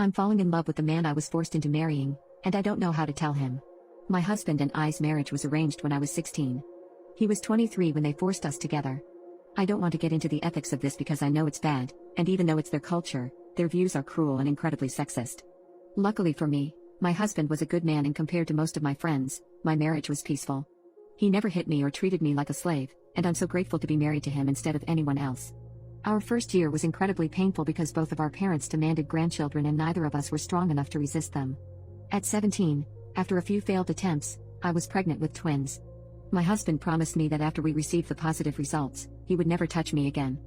I'm falling in love with the man I was forced into marrying, and I don't know how to tell him. My husband and I's marriage was arranged when I was 16. He was 23 when they forced us together. I don't want to get into the ethics of this because I know it's bad, and even though it's their culture, their views are cruel and incredibly sexist. Luckily for me, my husband was a good man and compared to most of my friends, my marriage was peaceful. He never hit me or treated me like a slave, and I'm so grateful to be married to him instead of anyone else. Our first year was incredibly painful because both of our parents demanded grandchildren and neither of us were strong enough to resist them. At 17, after a few failed attempts, I was pregnant with twins. My husband promised me that after we received the positive results, he would never touch me again.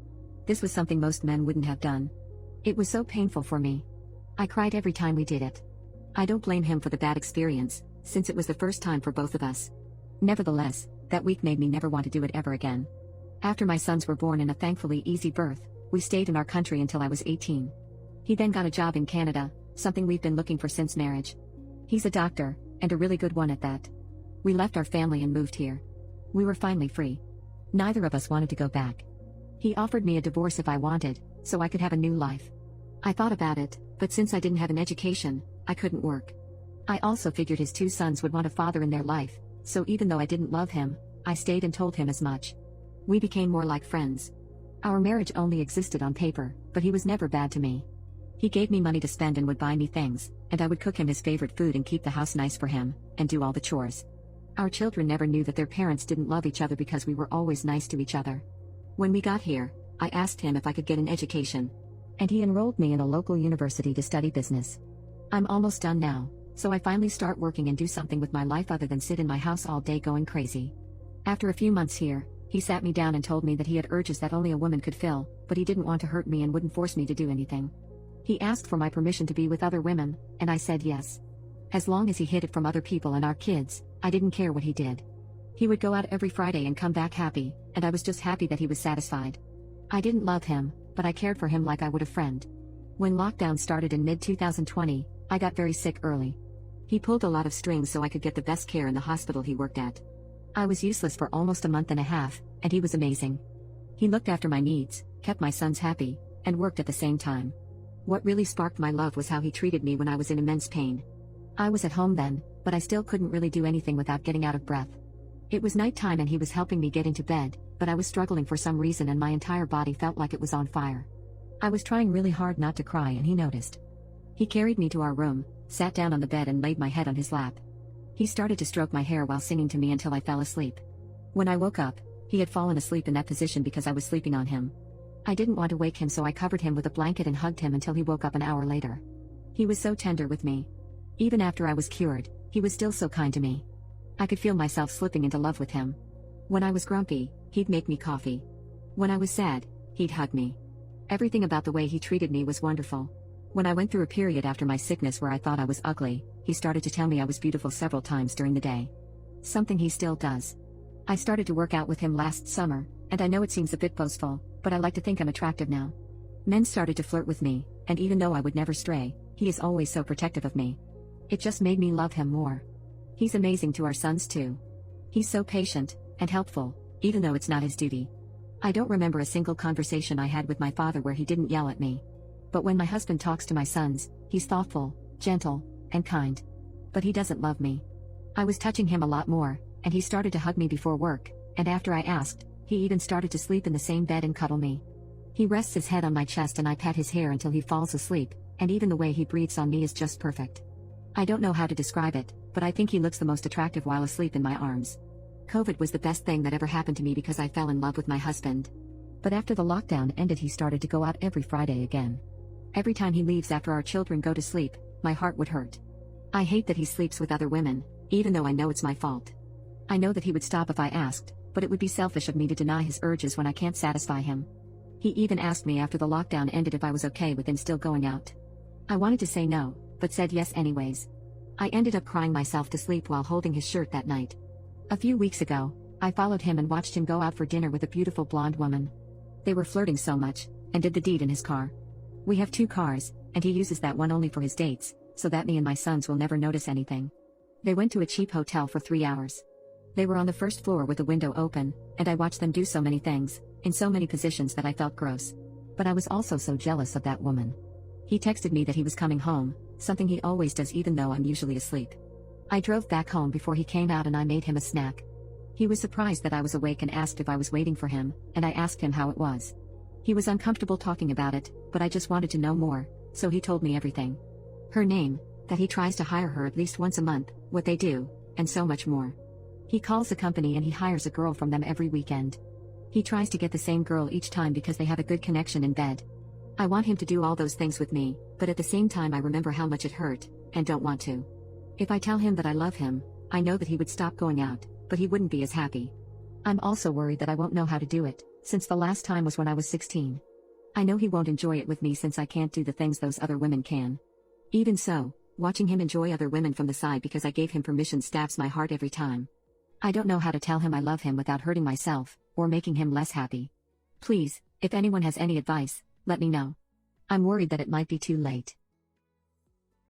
This was something most men wouldn't have done. It was so painful for me. I cried every time we did it. I don't blame him for the bad experience, since it was the first time for both of us. Nevertheless, that week made me never want to do it ever again. After my sons were born in a thankfully easy birth, we stayed in our country until I was 18. He then got a job in Canada, something we've been looking for since marriage. He's a doctor, and a really good one at that. We left our family and moved here. We were finally free. Neither of us wanted to go back. He offered me a divorce if I wanted, so I could have a new life. I thought about it, but since I didn't have an education, I couldn't work. I also figured his two sons would want a father in their life, so even though I didn't love him, I stayed and told him as much. We became more like friends. Our marriage only existed on paper, but he was never bad to me. He gave me money to spend and would buy me things, and I would cook him his favorite food and keep the house nice for him, and do all the chores. Our children never knew that their parents didn't love each other because we were always nice to each other. When we got here, I asked him if I could get an education. And he enrolled me in a local university to study business. I'm almost done now, so I finally start working and do something with my life other than sit in my house all day going crazy. After a few months here, he sat me down and told me that he had urges that only a woman could fill, but he didn't want to hurt me and wouldn't force me to do anything. He asked for my permission to be with other women, and I said yes. As long as he hid it from other people and our kids, I didn't care what he did. He would go out every Friday and come back happy, and I was just happy that he was satisfied. I didn't love him, but I cared for him like I would a friend. When lockdown started in mid-2020, I got very sick early. He pulled a lot of strings so I could get the best care in the hospital he worked at. I was useless for almost a month and a half, and he was amazing. He looked after my needs, kept my sons happy, and worked at the same time. What really sparked my love was how he treated me when I was in immense pain. I was at home then, but I still couldn't really do anything without getting out of breath. It was nighttime and he was helping me get into bed, but I was struggling for some reason and my entire body felt like it was on fire. I was trying really hard not to cry and he noticed. He carried me to our room, sat down on the bed and laid my head on his lap. He started to stroke my hair while singing to me until I fell asleep. When I woke up, he had fallen asleep in that position because I was sleeping on him. I didn't want to wake him so I covered him with a blanket and hugged him until he woke up an hour later. He was so tender with me. Even after I was cured, he was still so kind to me. I could feel myself slipping into love with him. When I was grumpy, he'd make me coffee. When I was sad, he'd hug me. Everything about the way he treated me was wonderful. When I went through a period after my sickness where I thought I was ugly, he started to tell me I was beautiful several times during the day. Something he still does. I started to work out with him last summer, and I know it seems a bit boastful, but I like to think I'm attractive now. Men started to flirt with me, and even though I would never stray, he is always so protective of me. It just made me love him more. He's amazing to our sons too. He's so patient and helpful, even though it's not his duty. I don't remember a single conversation I had with my father where he didn't yell at me. But when my husband talks to my sons, he's thoughtful, gentle, and kind. But he doesn't love me. I was touching him a lot more, and he started to hug me before work, and after I asked, he even started to sleep in the same bed and cuddle me. He rests his head on my chest and I pat his hair until he falls asleep, and even the way he breathes on me is just perfect. I don't know how to describe it, but I think he looks the most attractive while asleep in my arms. COVID was the best thing that ever happened to me because I fell in love with my husband. But after the lockdown ended, he started to go out every Friday again. Every time he leaves after our children go to sleep, my heart would hurt. I hate that he sleeps with other women, even though I know it's my fault. I know that he would stop if I asked, but it would be selfish of me to deny his urges when I can't satisfy him. He even asked me after the lockdown ended if I was okay with him still going out. I wanted to say no, but said yes anyways. I ended up crying myself to sleep while holding his shirt that night. A few weeks ago, I followed him and watched him go out for dinner with a beautiful blonde woman. They were flirting so much, and did the deed in his car. We have 2 cars, and he uses that one only for his dates, so that me and my sons will never notice anything. They went to a cheap hotel for 3 hours. They were on the first floor with the window open, and I watched them do so many things, in so many positions that I felt gross. But I was also so jealous of that woman. He texted me that he was coming home, something he always does even though I'm usually asleep. I drove back home before he came out and I made him a snack. He was surprised that I was awake and asked if I was waiting for him, and I asked him how it was. He was uncomfortable talking about it, but I just wanted to know more, so he told me everything. Her name, that he tries to hire her at least once a month, what they do, and so much more. He calls the company and he hires a girl from them every weekend. He tries to get the same girl each time because they have a good connection in bed. I want him to do all those things with me, but at the same time I remember how much it hurt, and don't want to. If I tell him that I love him, I know that he would stop going out, but he wouldn't be as happy. I'm also worried that I won't know how to do it, since the last time was when I was 16. I know he won't enjoy it with me since I can't do the things those other women can. Even so, watching him enjoy other women from the side because I gave him permission stabs my heart every time. I don't know how to tell him I love him without hurting myself, or making him less happy. Please, if anyone has any advice, let me know. I'm worried that it might be too late.